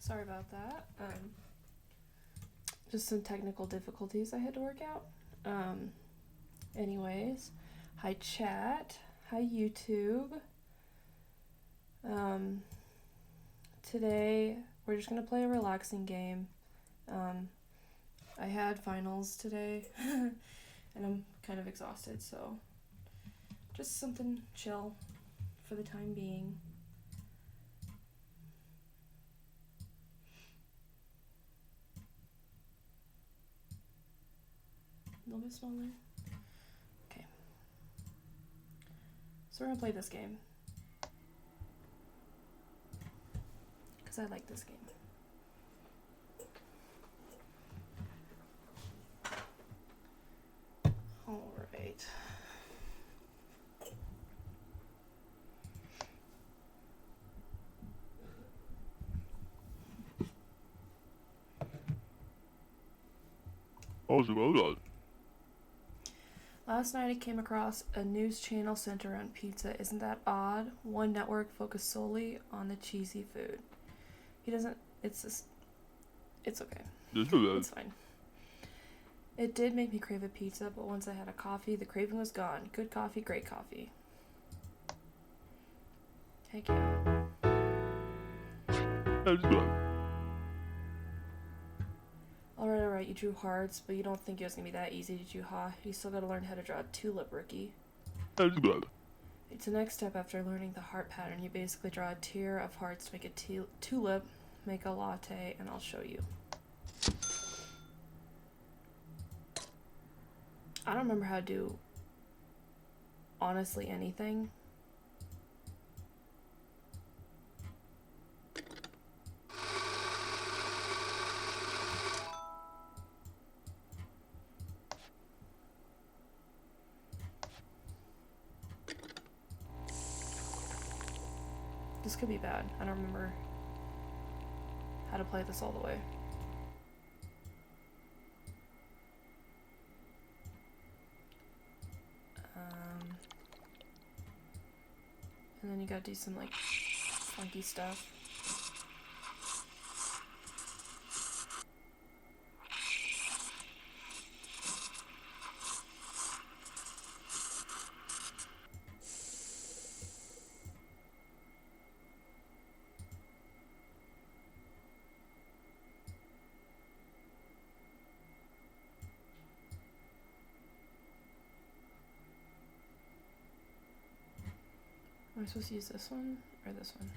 Sorry about that. Just some technical difficulties I had to work out. Anyways, hi chat, hi YouTube. Today we're just gonna play a relaxing game. I had finals today, and I'm kind of exhausted, so just something chill for the time being. A little bit smaller. Okay. So we're gonna play this game. Because I like this game. Alright. Last night I came across a news channel centered around pizza. Isn't that odd? One network focused solely on the cheesy food. He doesn't. It's just. It's okay. It's fine. It did make me crave a pizza, but once I had a coffee, the craving was gone. Good coffee, great coffee. Heck yeah. Alright, you drew hearts, but you don't think it was gonna be that easy, did you, huh? You still gotta learn how to draw a tulip, rookie. It's the next step after learning the heart pattern. You basically draw a tier of hearts to make a tulip, make a latte, and I'll show you. I don't remember how to do honestly anything. This could be bad. I don't remember how to play this all the way. And then you gotta do some like funky stuff. Am I supposed to use this one or this one?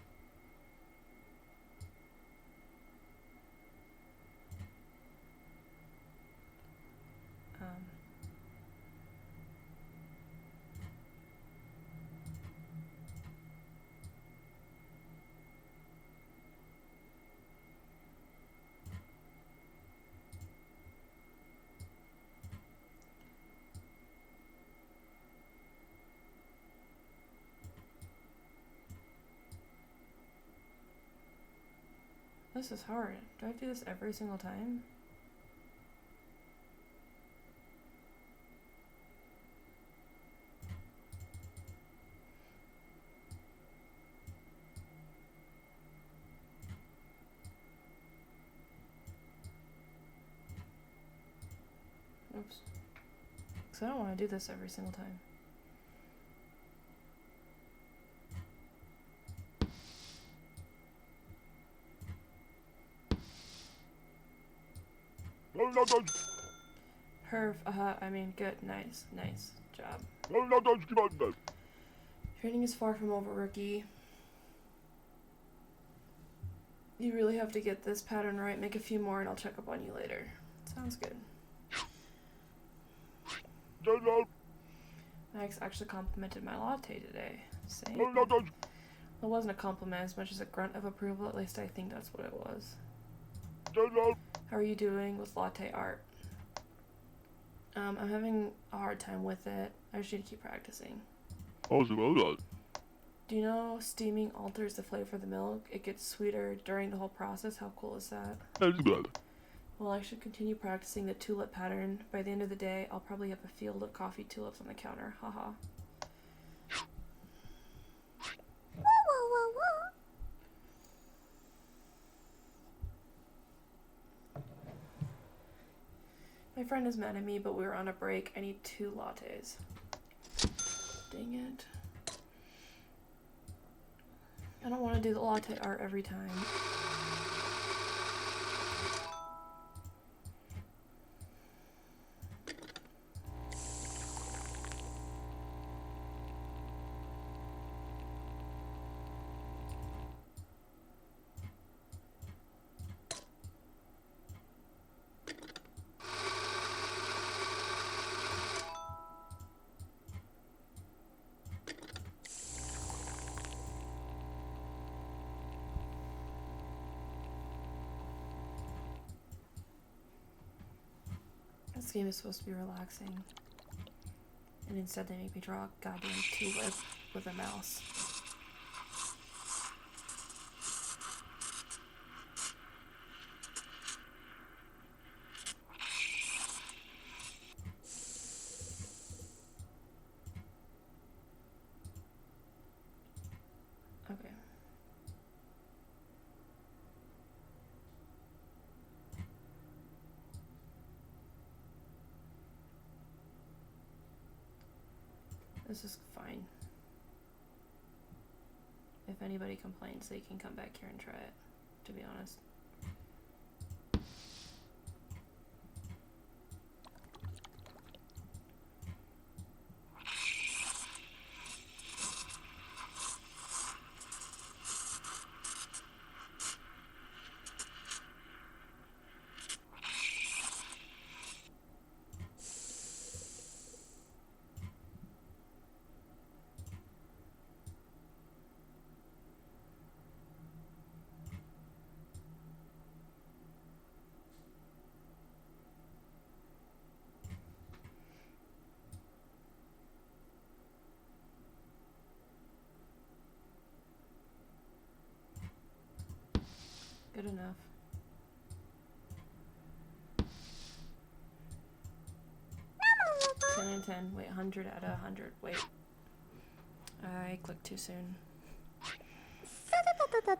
This is hard. Do I have to do this every single time? Oops. Because I don't want to do this every single time. Perf, I mean, good, nice job. Training is far from over, rookie. You really have to get this pattern right. Make a few more and I'll check up on you later. Sounds good. Max actually complimented my latte today. Same. It wasn't a compliment as much as a grunt of approval. At least I think that's what it was. How are you doing with latte art? I'm having a hard time with it. I just need to keep practicing. Do you know steaming alters the flavor of the milk? It gets sweeter during the whole process. How cool is that? Well, I should continue practicing the tulip pattern. By the end of the day, I'll probably have a field of coffee tulips on the counter. Haha. My friend is mad at me, but we were on a break. I need 2 lattes. Dang it. I don't want to do the latte art every time. This game is supposed to be relaxing. And instead they make me draw a goddamn tulip with a mouse. Okay. This is fine. If anybody complains, they can come back here and try it, to be honest. Good enough. Ten and 10. Wait, 100 out of 100. Wait. I clicked too soon.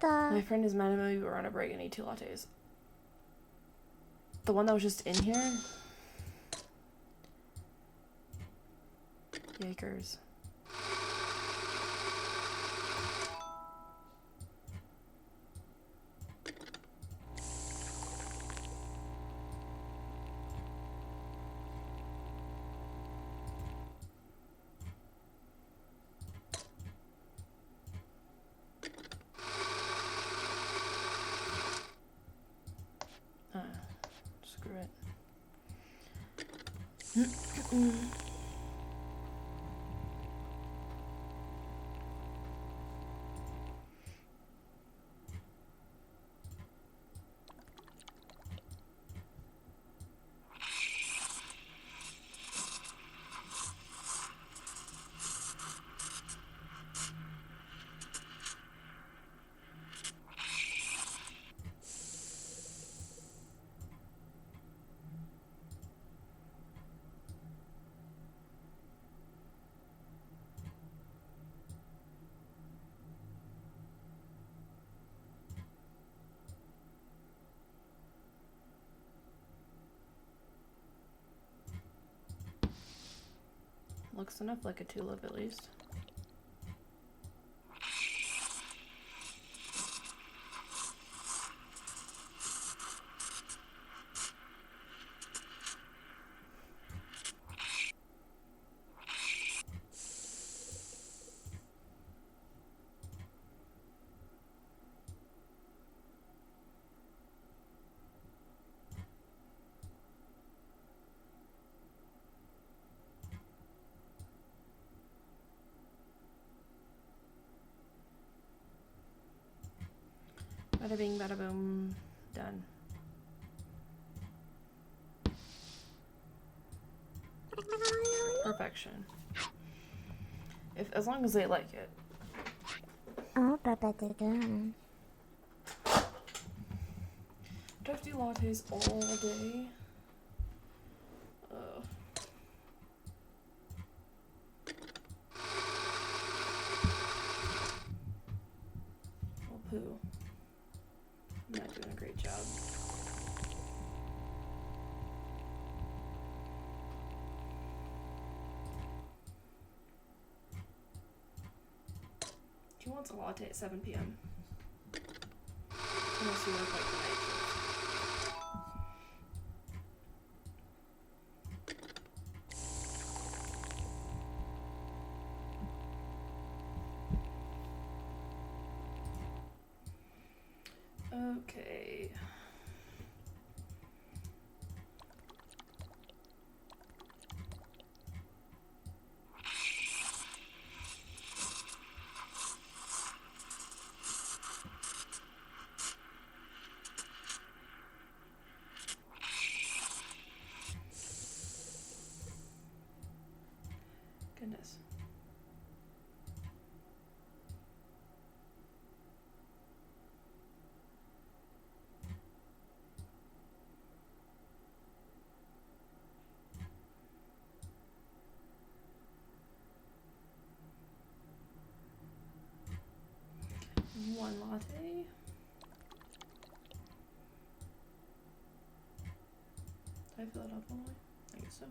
My friend is mad at me. We're on a break. I need 2 lattes. The one that was just in here? Yakers. Screw it. Looks enough like a tulip, at least. Bada bing, bada boom. Done. Perfection. As long as they like it. Oh, perfect. Do I have to do lattes all day? Oh, poo. I'm not doing a great job. wants a latte at 7 p.m.? Unless you work like the night shift. Okay. Goodness. One latte. Did I fill it up all the way? I guess so.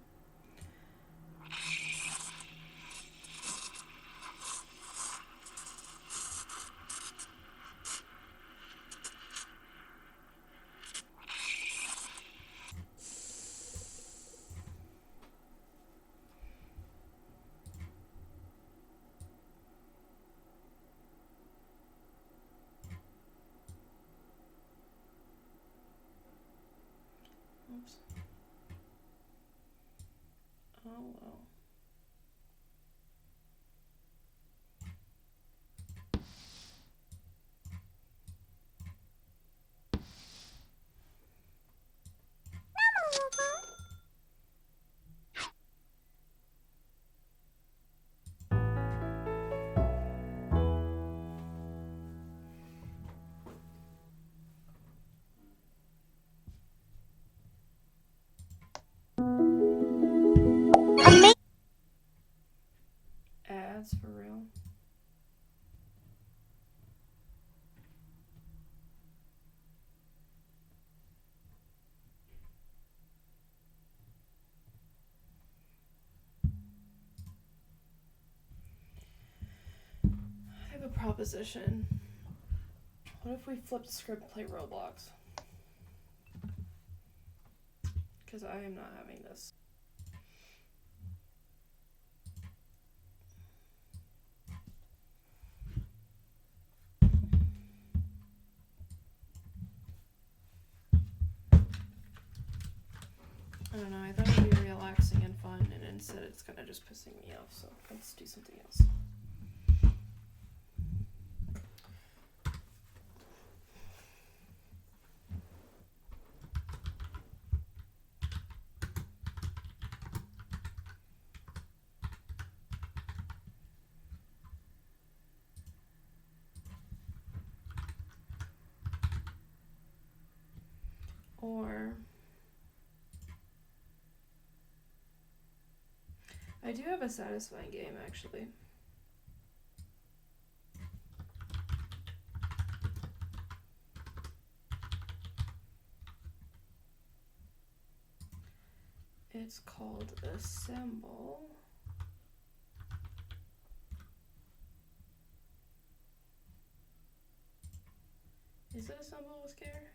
Oops. Oh well. Ads for real? I have a proposition. What if we flip the script and play Roblox? Because I am not having this. I don't know, I thought it would be relaxing and fun, and instead it's kind of just pissing me off, so let's do something else. Or I do have a satisfying game, actually. It's called Assemble. Is it Assemble with Care?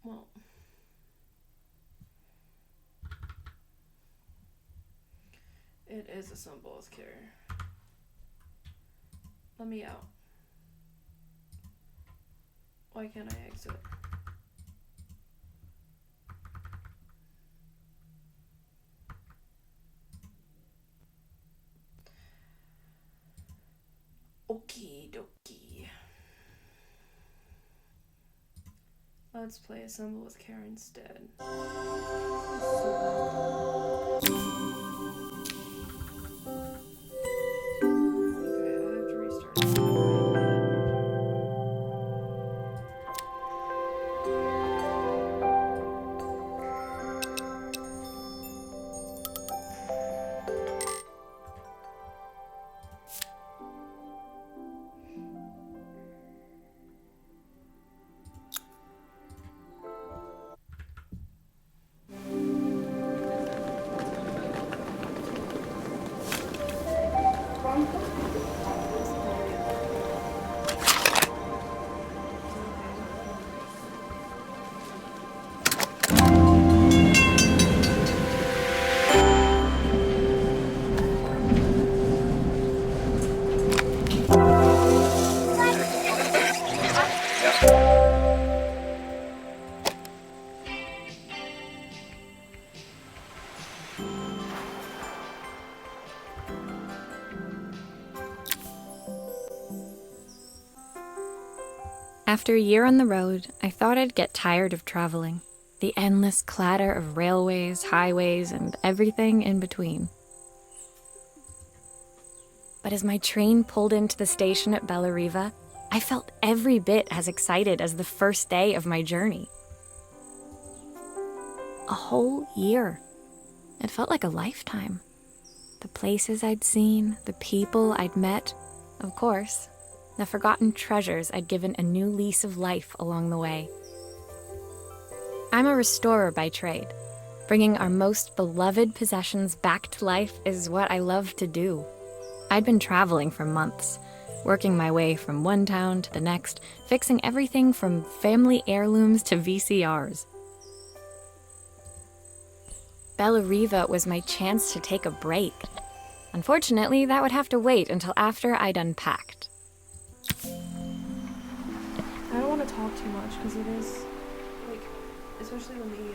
Well, it is Assemble with Care. Let me out. Why can't I exit? Okie dokie. Let's play Assemble with Care instead. Okay, I have to restart it. After a year on the road, I thought I'd get tired of traveling. The endless clatter of railways, highways, and everything in between. But as my train pulled into the station at Bellariva, I felt every bit as excited as the first day of my journey. A whole year. It felt like a lifetime. The places I'd seen, the people I'd met, of course, the forgotten treasures I'd given a new lease of life along the way. I'm a restorer by trade. Bringing our most beloved possessions back to life is what I love to do. I'd been traveling for months, working my way from one town to the next, fixing everything from family heirlooms to VCRs. Bellariva was my chance to take a break. Unfortunately, that would have to wait until after I'd unpacked. I don't want to talk too much because it is, like, especially when the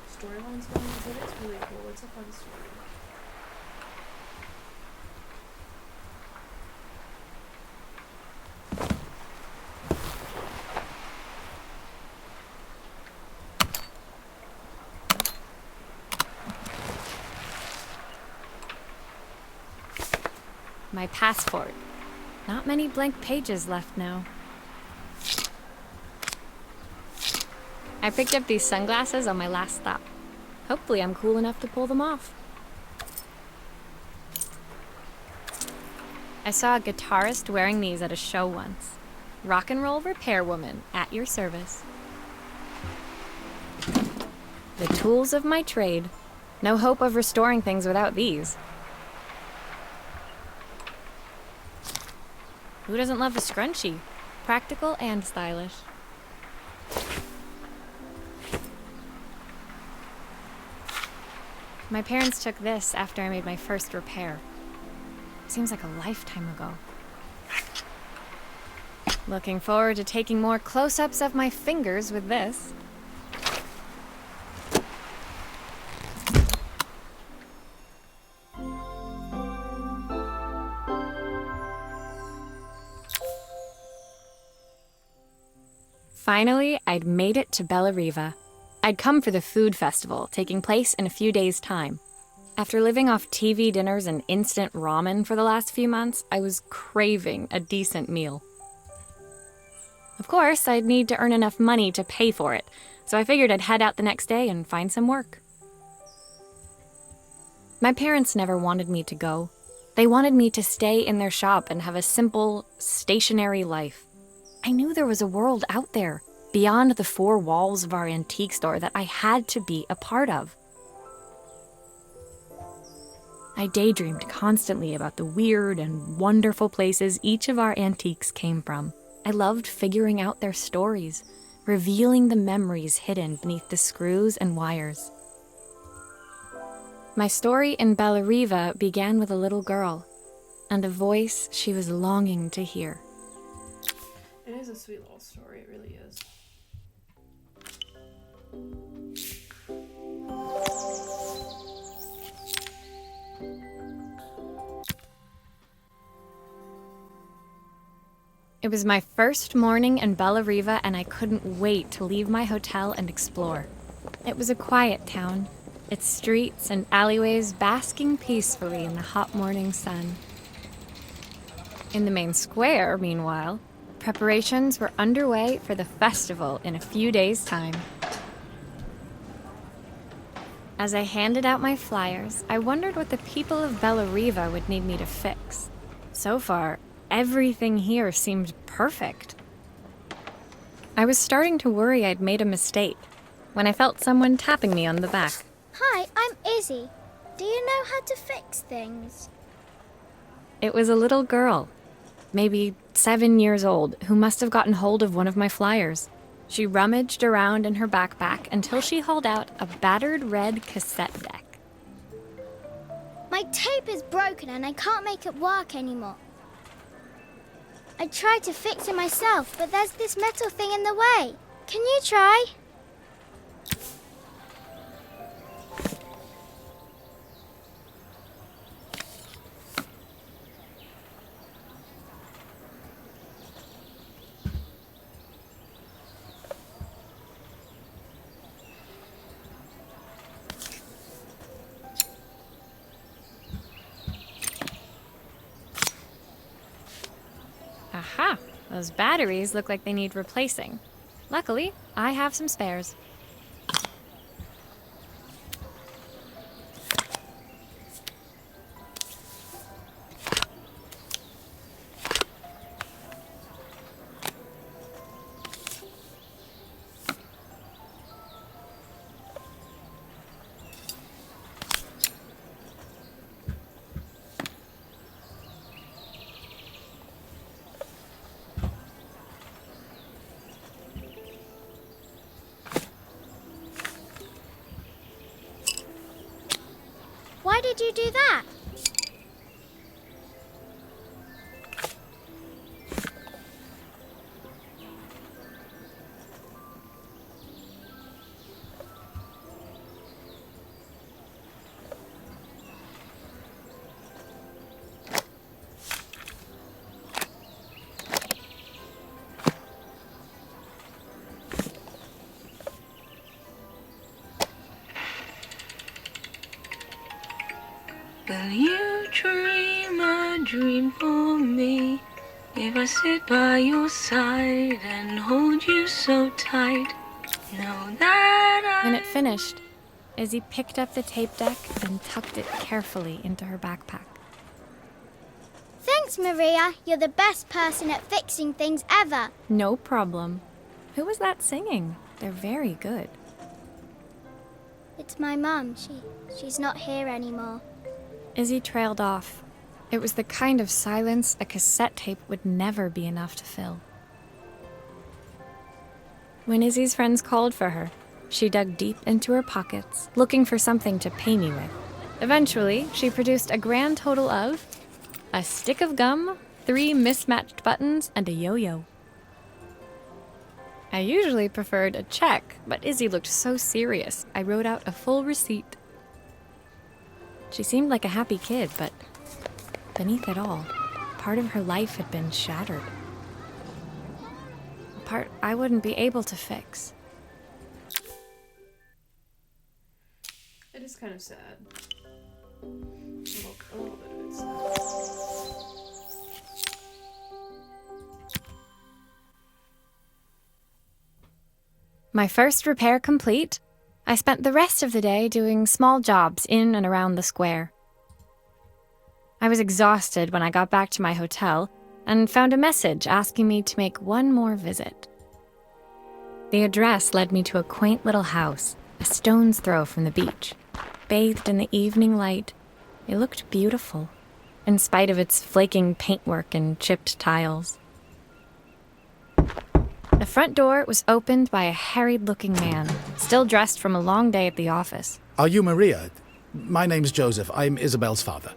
storyline's going into it, it's really cool. It's a fun story. My passport. Not many blank pages left now. I picked up these sunglasses on my last stop. Hopefully I'm cool enough to pull them off. I saw a guitarist wearing these at a show once. Rock and roll repair woman, at your service. The tools of my trade. No hope of restoring things without these. Who doesn't love a scrunchie? Practical and stylish. My parents took this after I made my first repair. Seems like a lifetime ago. Looking forward to taking more close-ups of my fingers with this. Finally, I'd made it to Bellariva. I'd come for the food festival, taking place in a few days' time. After living off TV dinners and instant ramen for the last few months, I was craving a decent meal. Of course, I'd need to earn enough money to pay for it, so I figured I'd head out the next day and find some work. My parents never wanted me to go. They wanted me to stay in their shop and have a simple, stationary life. I knew there was a world out there, beyond the four walls of our antique store, that I had to be a part of. I daydreamed constantly about the weird and wonderful places each of our antiques came from. I loved figuring out their stories, revealing the memories hidden beneath the screws and wires. My story in Bellariva began with a little girl, and a voice she was longing to hear. It is a sweet little story, it really is. It was my first morning in Bellariva, and I couldn't wait to leave my hotel and explore. It was a quiet town, its streets and alleyways basking peacefully in the hot morning sun. In the main square, meanwhile, preparations were underway for the festival in a few days' time. As I handed out my flyers, I wondered what the people of Bellariva would need me to fix. So far, everything here seemed perfect. I was starting to worry I'd made a mistake when I felt someone tapping me on the back. Hi, I'm Izzy. Do you know how to fix things? It was a little girl, maybe 7 years old, who must have gotten hold of one of my flyers. She rummaged around in her backpack until she hauled out a battered red cassette deck. My tape is broken and I can't make it work anymore. I tried to fix it myself, but there's this metal thing in the way. Can you try? Aha! Those batteries look like they need replacing. Luckily, I have some spares. Why did you do that? Will you dream a dream for me? If I sit by your side and hold you so tight, know that When it finished, Izzy picked up the tape deck and tucked it carefully into her backpack. Thanks, Maria. You're the best person at fixing things ever. No problem. Who was that singing? They're very good. It's my mum. She's not here anymore. Izzy trailed off. It was the kind of silence a cassette tape would never be enough to fill. When Izzy's friends called for her, she dug deep into her pockets, looking for something to pay me with. Eventually, she produced a grand total of a stick of gum, 3 mismatched buttons, and a yo-yo. I usually preferred a check, but Izzy looked so serious, I wrote out a full receipt. She seemed like a happy kid, but beneath it all, part of her life had been shattered. A part I wouldn't be able to fix. It is kind of sad. A little bit of it's sad. My first repair complete, I spent the rest of the day doing small jobs in and around the square. I was exhausted when I got back to my hotel and found a message asking me to make one more visit. The address led me to a quaint little house, a stone's throw from the beach. Bathed in the evening light, it looked beautiful, in spite of its flaking paintwork and chipped tiles. The front door was opened by a harried-looking man, still dressed from a long day at the office. Are you Maria? My name's Joseph. I'm Isabel's father.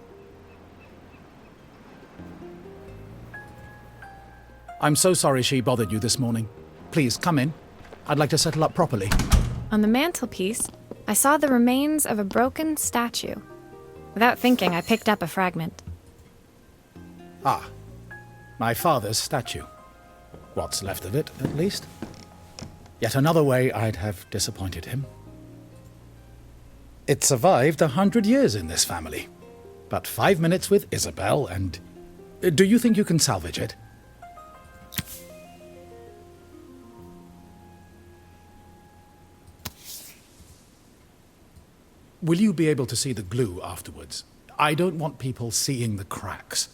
I'm so sorry she bothered you this morning. Please, come in. I'd like to settle up properly. On the mantelpiece, I saw the remains of a broken statue. Without thinking, I picked up a fragment. Ah, my father's statue. What's left of it, at least. Yet another way I'd have disappointed him. It survived 100 years in this family. But 5 minutes with Isabel and... Do you think you can salvage it? Will you be able to see the glue afterwards? I don't want people seeing the cracks.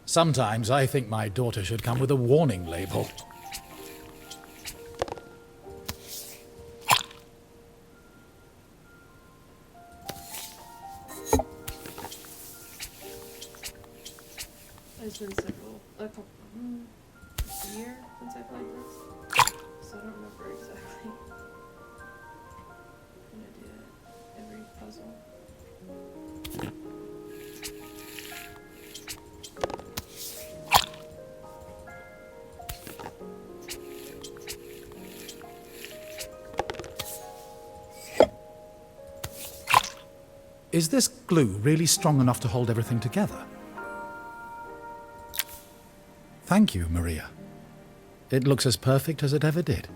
Sometimes I think my daughter should come with a warning label. As been a year since I played this, so I don't remember exactly. I'm gonna do every puzzle. Is this glue really strong enough to hold everything together? Thank you, Maria. It looks as perfect as it ever did.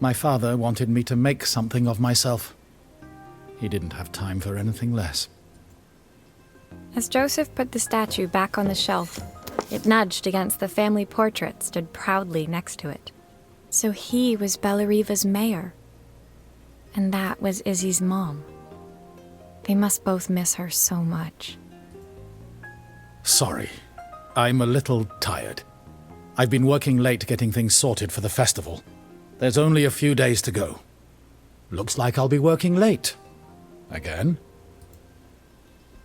My father wanted me to make something of myself. He didn't have time for anything less. As Joseph put the statue back on the shelf, it nudged against the family portrait stood proudly next to it. So he was Bellariva's mayor. And that was Izzy's mom. They must both miss her so much. Sorry. I'm a little tired. I've been working late getting things sorted for the festival. There's only a few days to go. Looks like I'll be working late. Again?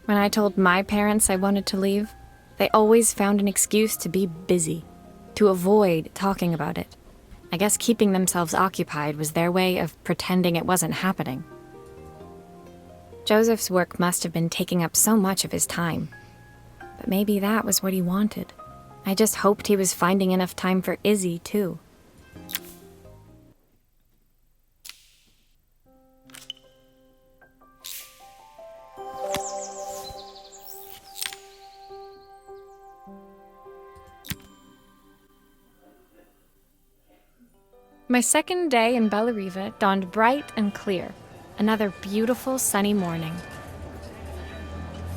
When I told my parents I wanted to leave, they always found an excuse to be busy, to avoid talking about it. I guess keeping themselves occupied was their way of pretending it wasn't happening. Joseph's work must have been taking up so much of his time. But maybe that was what he wanted. I just hoped he was finding enough time for Izzy, too. My second day in Bellariva dawned bright and clear. Another beautiful sunny morning.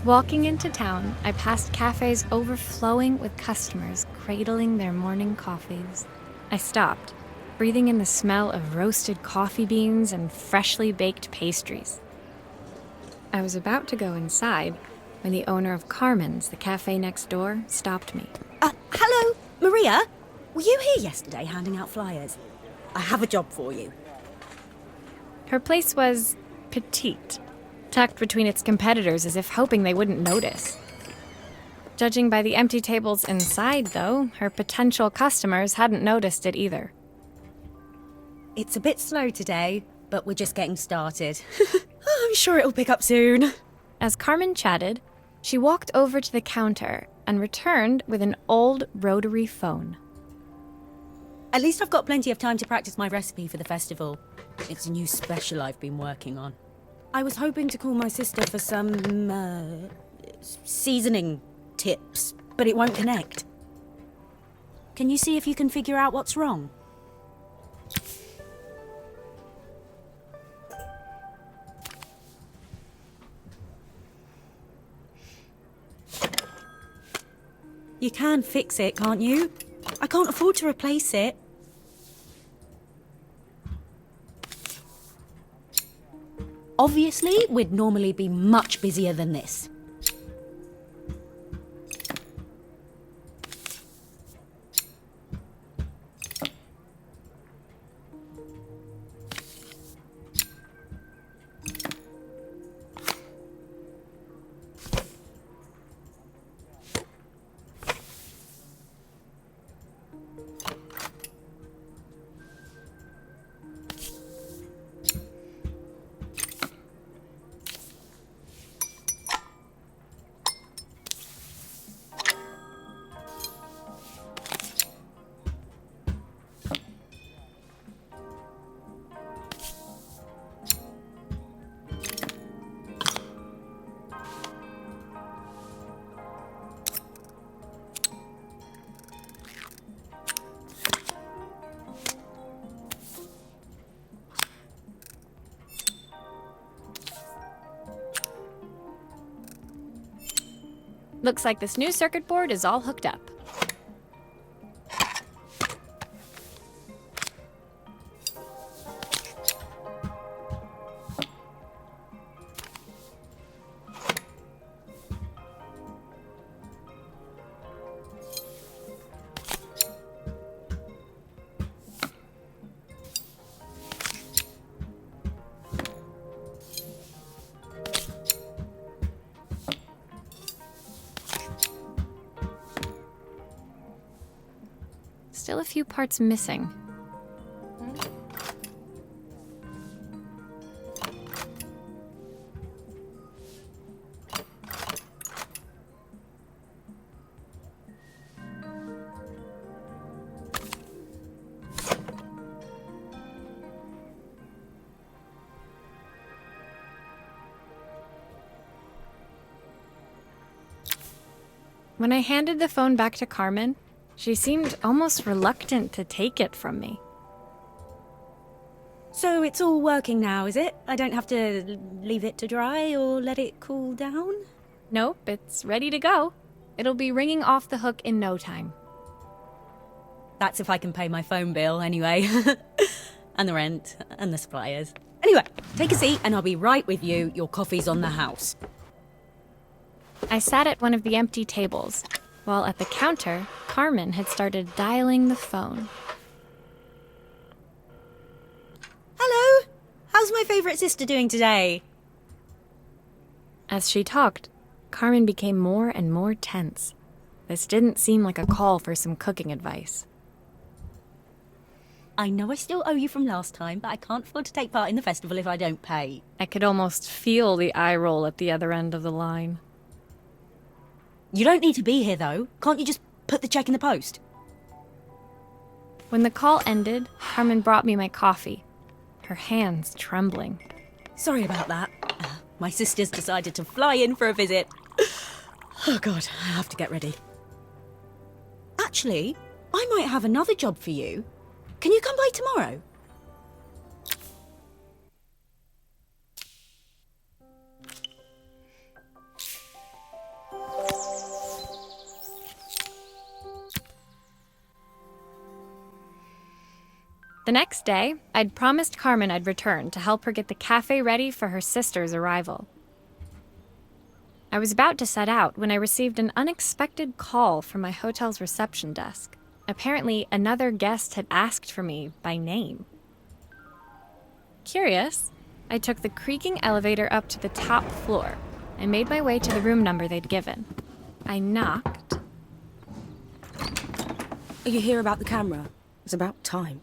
Walking into town, I passed cafes overflowing with customers cradling their morning coffees. I stopped, breathing in the smell of roasted coffee beans and freshly baked pastries. I was about to go inside when the owner of Carmen's, the cafe next door, stopped me. Hello, Maria? Were you here yesterday handing out flyers? I have a job for you. Her place was petite, tucked between its competitors as if hoping they wouldn't notice. Judging by the empty tables inside, though, her potential customers hadn't noticed it either. It's a bit slow today, but we're just getting started. I'm sure it'll pick up soon. As Carmen chatted, she walked over to the counter and returned with an old rotary phone. At least I've got plenty of time to practice my recipe for the festival. It's a new special I've been working on. I was hoping to call my sister for some, seasoning tips, but it won't connect. Can you see if you can figure out what's wrong? You can fix it, can't you? I can't afford to replace it. Obviously, we'd normally be much busier than this. Looks like this new circuit board is all hooked up. still a few parts missing. When I handed the phone back to Carmen, she seemed almost reluctant to take it from me. So it's all working now, is it? I don't have to leave it to dry or let it cool down? Nope, it's ready to go. It'll be ringing off the hook in no time. That's if I can pay my phone bill, anyway. And the rent, and the suppliers. Anyway, take a seat and I'll be right with you. Your coffee's on the house. I sat at one of the empty tables, while at the counter, Carmen had started dialing the phone. Hello! How's my favourite sister doing today? As she talked, Carmen became more and more tense. This didn't seem like a call for some cooking advice. I know I still owe you from last time, but I can't afford to take part in the festival if I don't pay. I could almost feel the eye roll at the other end of the line. You don't need to be here, though. Can't you just put the check in the post? When the call ended, Carmen brought me my coffee, her hands trembling. Sorry about that. My sister's decided to fly in for a visit. Oh, God, I have to get ready. Actually, I might have another job for you. Can you come by tomorrow? The next day, I'd promised Carmen I'd return to help her get the cafe ready for her sister's arrival. I was about to set out when I received an unexpected call from my hotel's reception desk. Apparently, another guest had asked for me by name. Curious, I took the creaking elevator up to the top floor and made my way to the room number they'd given. I knocked. Are you here about the camera? It's about time.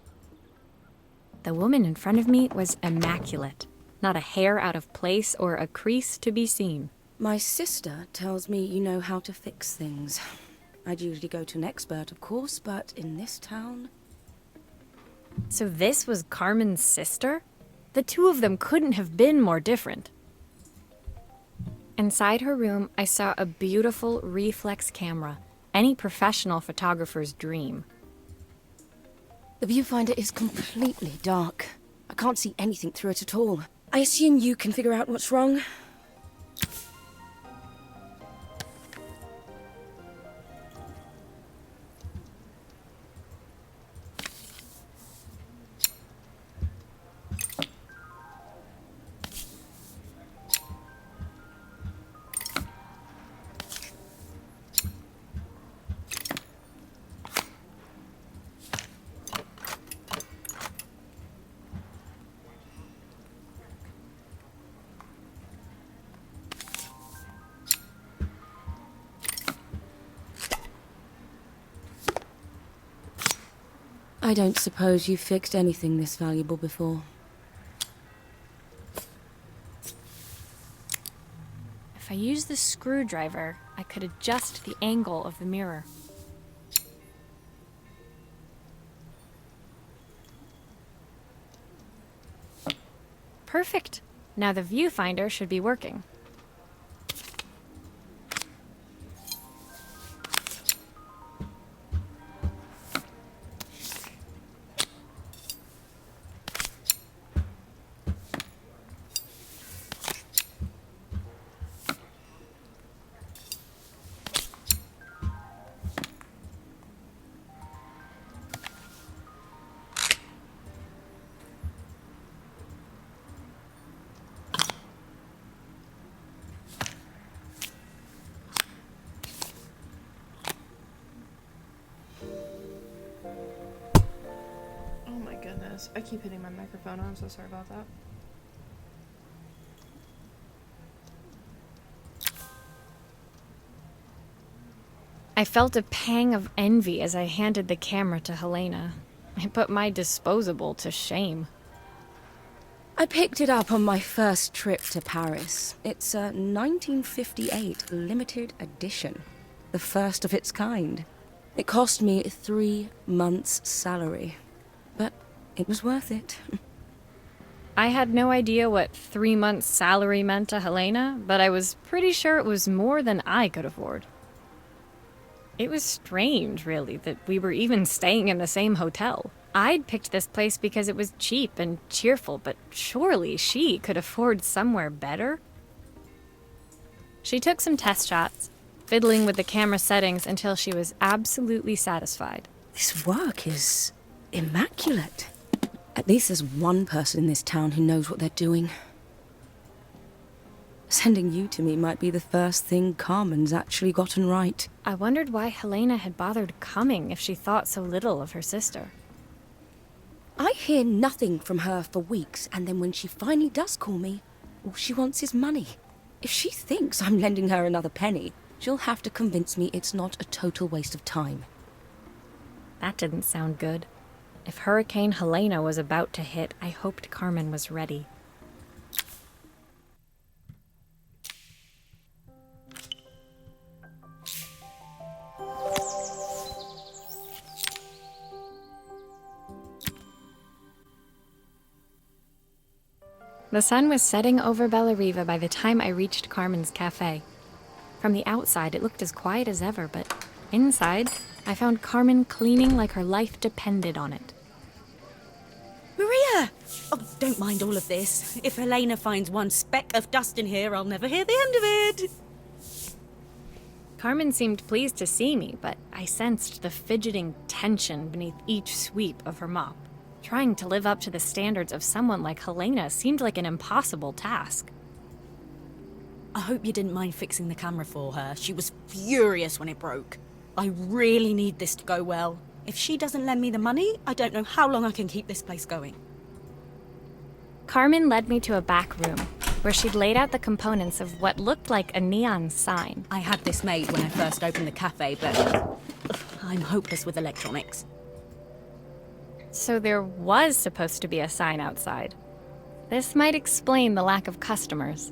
The woman in front of me was immaculate. Not a hair out of place or a crease to be seen. My sister tells me you know how to fix things. I'd usually go to an expert, of course, but in this town... So this was Carmen's sister? The two of them couldn't have been more different. Inside her room, I saw a beautiful reflex camera, any professional photographer's dream. The viewfinder is completely dark. I can't see anything through it at all. I assume you can figure out what's wrong? I don't suppose you've fixed anything this valuable before. If I used the screwdriver, I could adjust the angle of the mirror. Perfect. Now the viewfinder should be working. I keep hitting my microphone. I'm so sorry about that. I felt a pang of envy as I handed the camera to Helena. I put my disposable to shame. I picked it up on my first trip to Paris. It's a 1958 limited edition, the first of its kind. It cost me 3 months' salary, but it was worth it. I had no idea what 3 months' salary meant to Helena, but I was pretty sure it was more than I could afford. It was strange, really, that we were even staying in the same hotel. I'd picked this place because it was cheap and cheerful, but surely she could afford somewhere better? She took some test shots, fiddling with the camera settings until she was absolutely satisfied. This work is immaculate. At least there's one person in this town who knows what they're doing. Sending you to me might be the first thing Carmen's actually gotten right. I wondered why Helena had bothered coming if she thought so little of her sister. I hear nothing from her for weeks, and then when she finally does call me, all she wants is money. If she thinks I'm lending her another penny, she'll have to convince me it's not a total waste of time. That didn't sound good. If Hurricane Helena was about to hit, I hoped Carmen was ready. The sun was setting over Bellariva by the time I reached Carmen's cafe. From the outside, it looked as quiet as ever, but inside, I found Carmen cleaning like her life depended on it. Maria! Oh, don't mind all of this. If Helena finds one speck of dust in here, I'll never hear the end of it. Carmen seemed pleased to see me, but I sensed the fidgeting tension beneath each sweep of her mop. Trying to live up to the standards of someone like Helena seemed like an impossible task. I hope you didn't mind fixing the camera for her. She was furious when it broke. I really need this to go well. If she doesn't lend me the money, I don't know how long I can keep this place going. Carmen led me to a back room, where she'd laid out the components of what looked like a neon sign. I had this made when I first opened the cafe, but I'm hopeless with electronics. So there was supposed to be a sign outside. This might explain the lack of customers.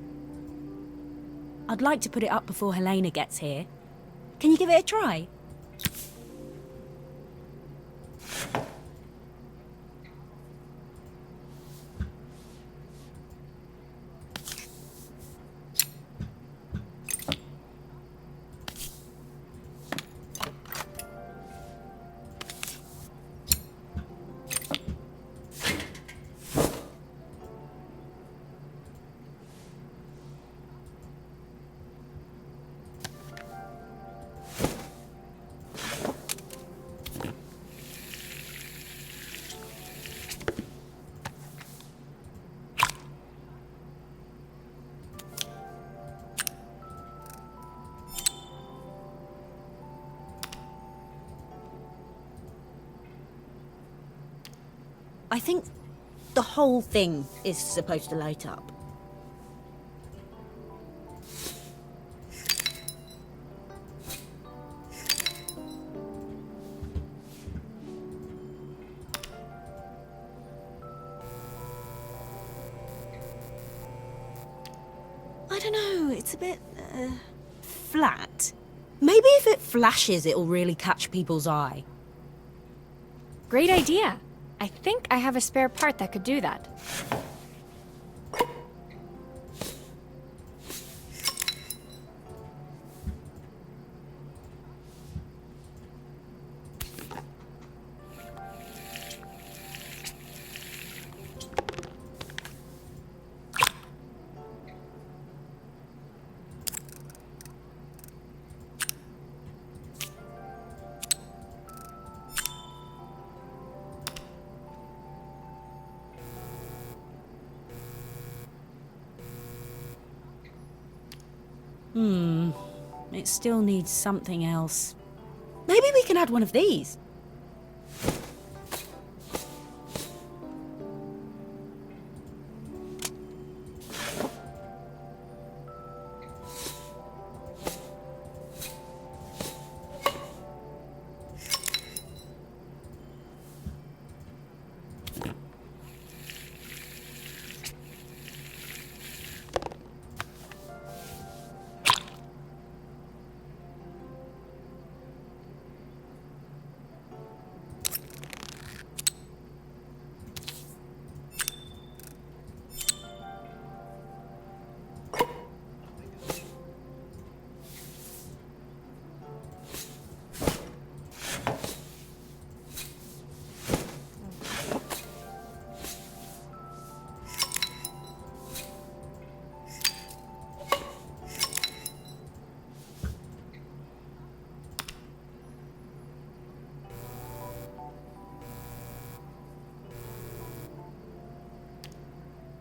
I'd like to put it up before Helena gets here. Can you give it a try? I think the whole thing is supposed to light up. I don't know, it's a bit, flat. Maybe if it flashes, it'll really catch people's eye. Great idea! I think I have a spare part that could do that. It still needs something else. Maybe we can add one of these.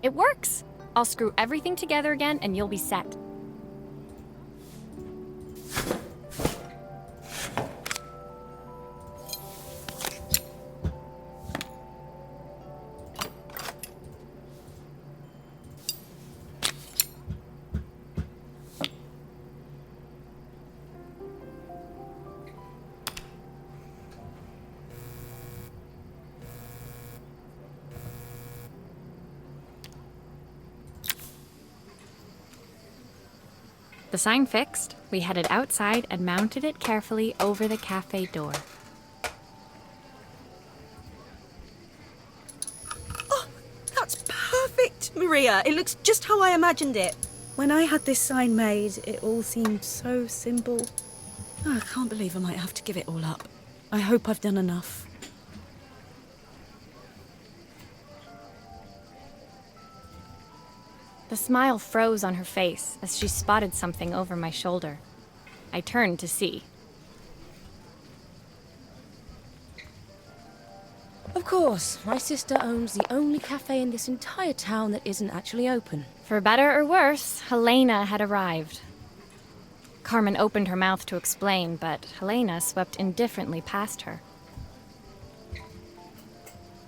It works! I'll screw everything together again and you'll be set. The sign fixed, we headed outside and mounted it carefully over the cafe door. Oh, that's perfect, Maria. It looks just how I imagined it. When I had this sign made, it all seemed so simple. Oh, I can't believe I might have to give it all up. I hope I've done enough. The smile froze on her face as she spotted something over my shoulder. I turned to see. Of course, my sister owns the only cafe in this entire town that isn't actually open. For better or worse, Helena had arrived. Carmen opened her mouth to explain, but Helena swept indifferently past her.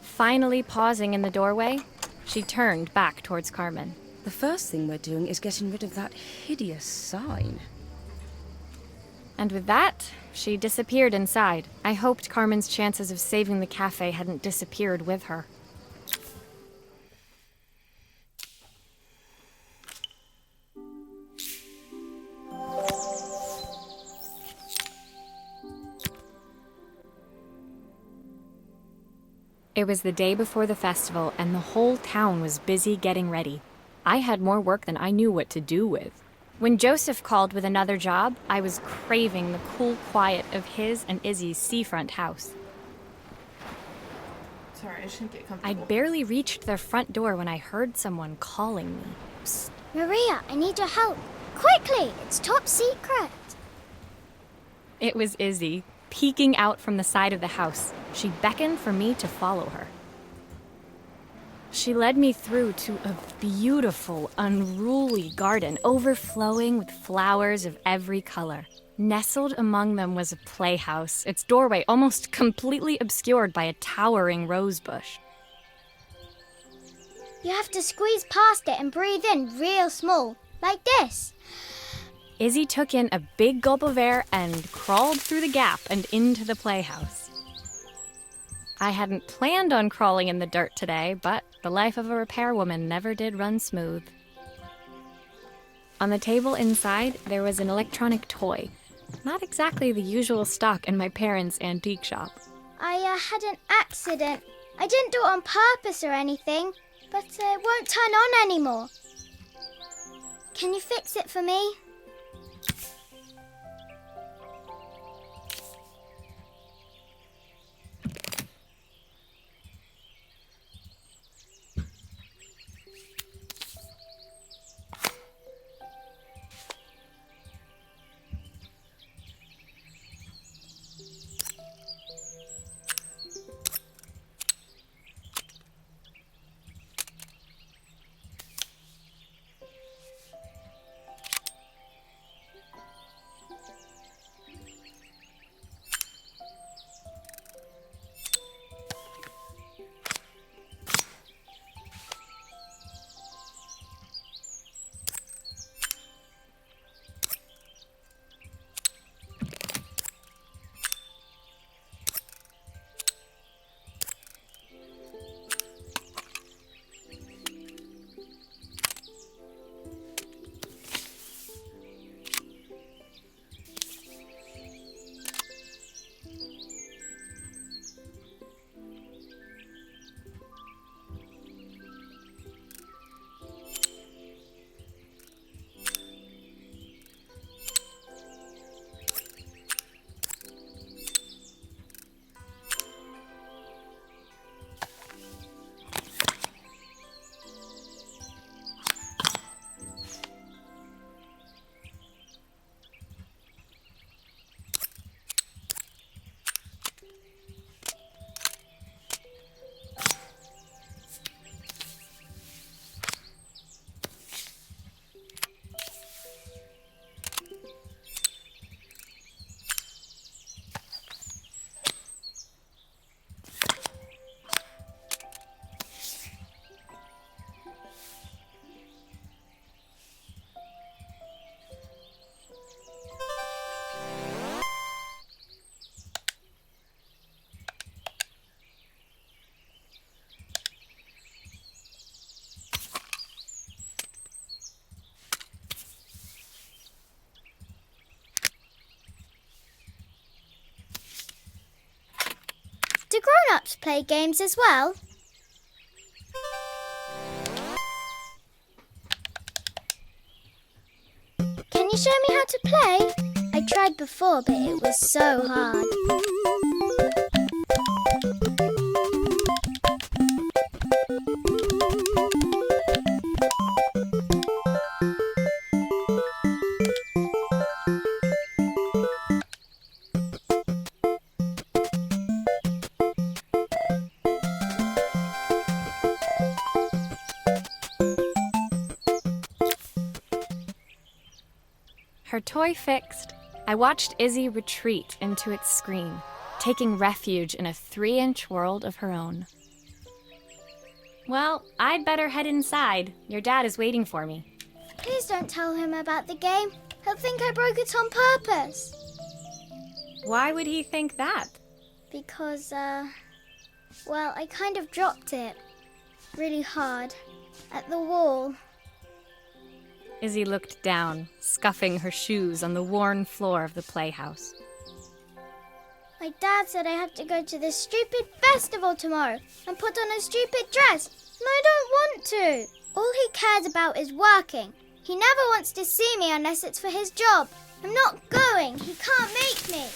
Finally pausing in the doorway, she turned back towards Carmen. The first thing we're doing is getting rid of that hideous sign. And with that, she disappeared inside. I hoped Carmen's chances of saving the cafe hadn't disappeared with her. It was the day before the festival, and the whole town was busy getting ready. I had more work than I knew what to do with. When Joseph called with another job, I was craving the cool quiet of his and Izzy's seafront house. Sorry, I shouldn't get comfortable. I'd barely reached their front door when I heard someone calling me. Psst. Maria, I need your help. Quickly, it's top secret. It was Izzy, peeking out from the side of the house. She beckoned for me to follow her. She led me through to a beautiful, unruly garden overflowing with flowers of every color. Nestled among them was a playhouse, its doorway almost completely obscured by a towering rose bush. You have to squeeze past it and breathe in real small, like this. Izzy took in a big gulp of air and crawled through the gap and into the playhouse. I hadn't planned on crawling in the dirt today, but the life of a repairwoman never did run smooth. On the table inside, there was an electronic toy. Not exactly the usual stock in my parents' antique shop. I had an accident. I didn't do it on purpose or anything, but it won't turn on anymore. Can you fix it for me? Do grown-ups play games as well? Can you show me how to play? I tried before, but it was so hard. Her toy fixed, I watched Izzy retreat into its screen, taking refuge in a 3-inch world of her own. Well, I'd better head inside. Your dad is waiting for me. Please don't tell him about the game. He'll think I broke it on purpose. Why would he think that? Because, well, I kind of dropped it really hard at the wall. Izzy looked down, scuffing her shoes on the worn floor of the playhouse. My dad said I have to go to this stupid festival tomorrow and put on a stupid dress. And I don't want to. All he cares about is working. He never wants to see me unless it's for his job. I'm not going. He can't make me.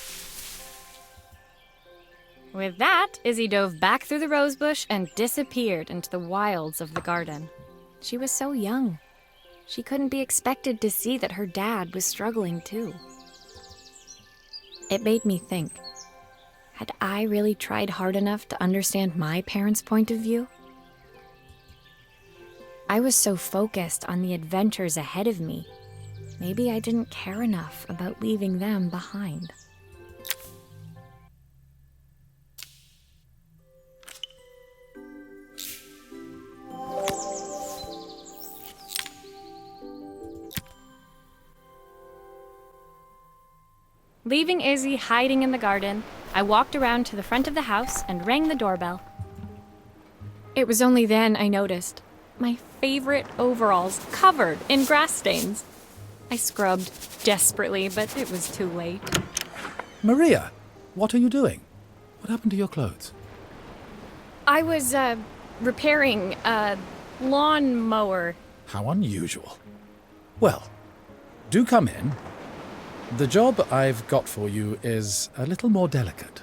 With that, Izzy dove back through the rosebush and disappeared into the wilds of the garden. She was so young. She couldn't be expected to see that her dad was struggling too. It made me think, had I really tried hard enough to understand my parents' point of view? I was so focused on the adventures ahead of me. Maybe I didn't care enough about leaving them behind. Leaving Izzy hiding in the garden, I walked around to the front of the house and rang the doorbell. It was only then I noticed my favorite overalls covered in grass stains. I scrubbed desperately, but it was too late. Maria, what are you doing? What happened to your clothes? I was, repairing a lawn mower. How unusual. Well, do come in. The job I've got for you is a little more delicate.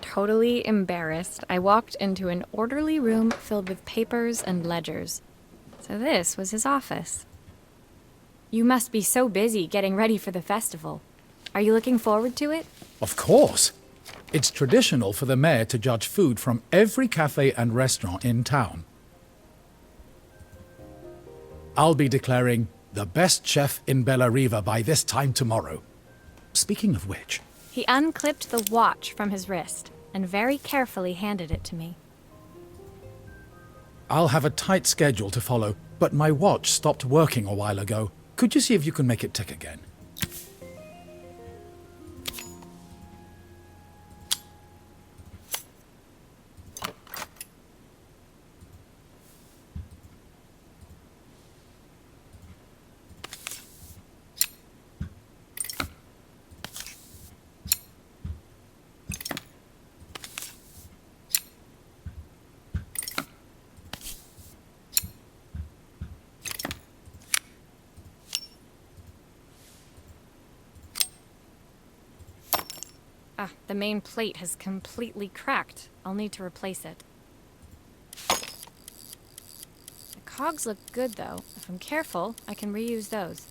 Totally embarrassed, I walked into an orderly room filled with papers and ledgers. So this was his office. You must be so busy getting ready for the festival. Are you looking forward to it? Of course. It's traditional for the mayor to judge food from every cafe and restaurant in town. I'll be declaring the best chef in Bella Riva by this time tomorrow. Speaking of which... He unclipped the watch from his wrist and very carefully handed it to me. I'll have a tight schedule to follow, but my watch stopped working a while ago. Could you see if you can make it tick again? The main plate has completely cracked. I'll need to replace it. The cogs look good, though. If I'm careful, I can reuse those.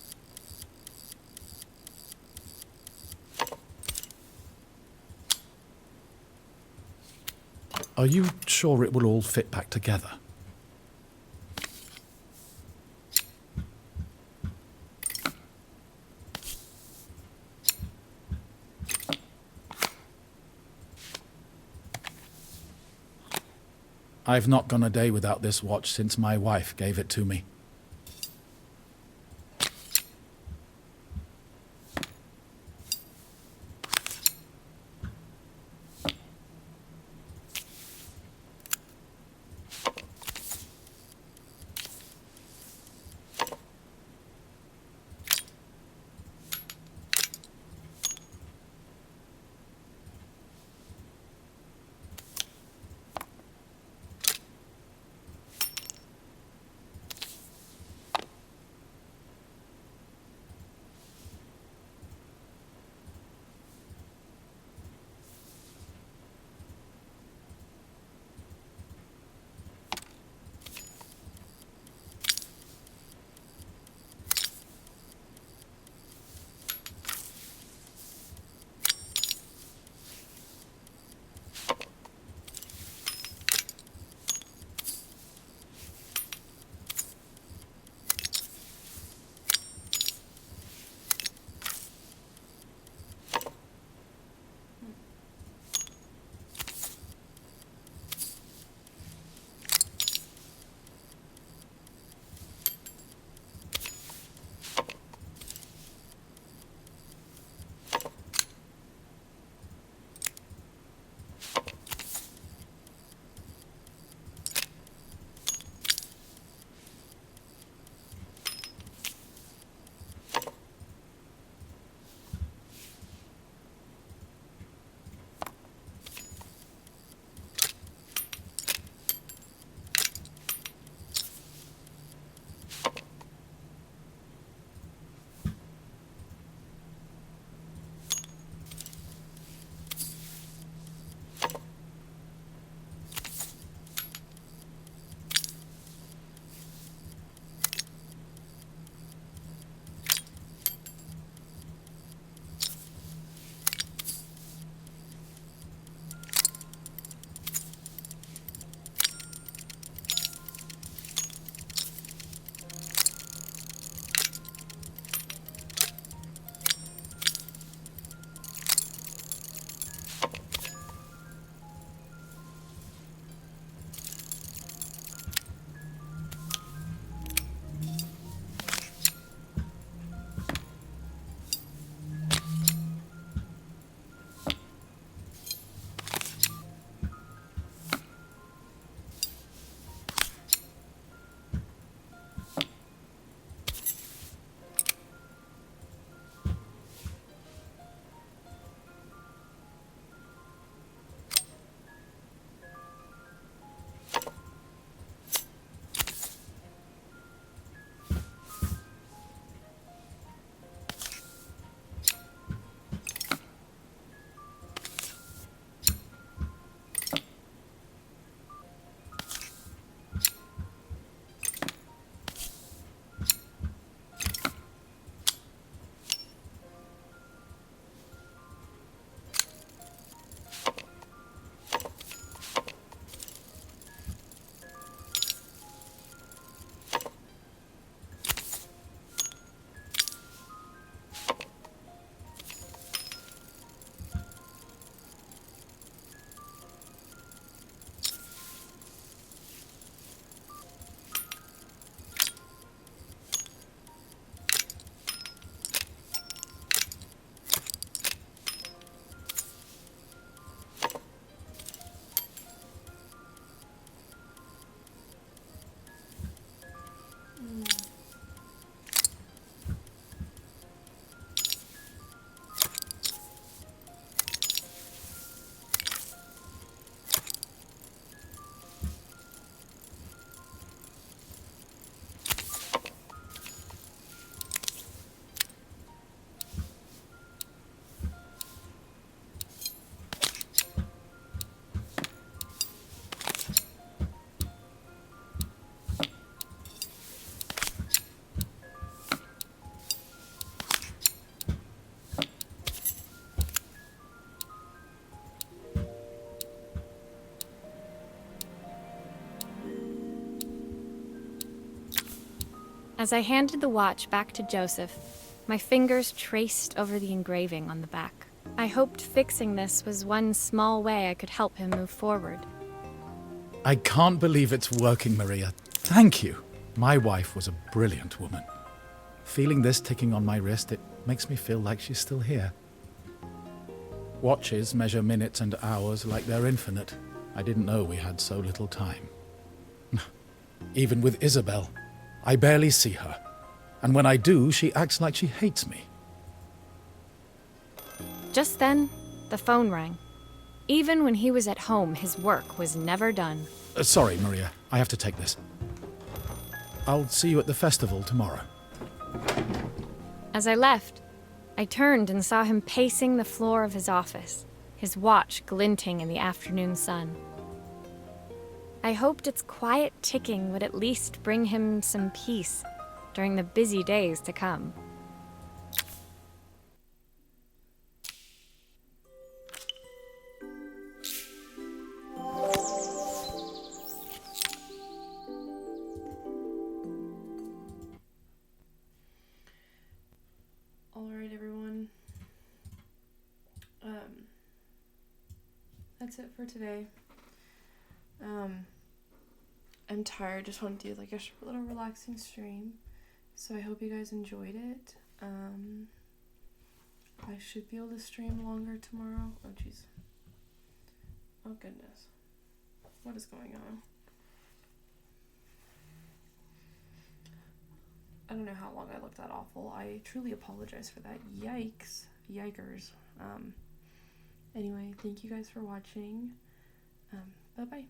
Are you sure it will all fit back together? I've not gone a day without this watch since my wife gave it to me. As I handed the watch back to Joseph, my fingers traced over the engraving on the back. I hoped fixing this was one small way I could help him move forward. I can't believe it's working, Maria. Thank you. My wife was a brilliant woman. Feeling this ticking on my wrist, it makes me feel like she's still here. Watches measure minutes and hours like they're infinite. I didn't know we had so little time. Even with Isabel, I barely see her. And when I do, she acts like she hates me. Just then, the phone rang. Even when he was at home, his work was never done. Sorry, Maria. I have to take this. I'll see you at the festival tomorrow. As I left, I turned and saw him pacing the floor of his office, his watch glinting in the afternoon sun. I hoped its quiet ticking would at least bring him some peace during the busy days to come. Alright, everyone. That's it for today. I'm tired, just want to do like a short little relaxing stream. So I hope you guys enjoyed it. I should be able to stream longer tomorrow. Oh jeez. Oh goodness. What is going on? I don't know how long I looked that awful. I truly apologize for that. Yikes. Yikers. Anyway, thank you guys for watching. Bye-bye.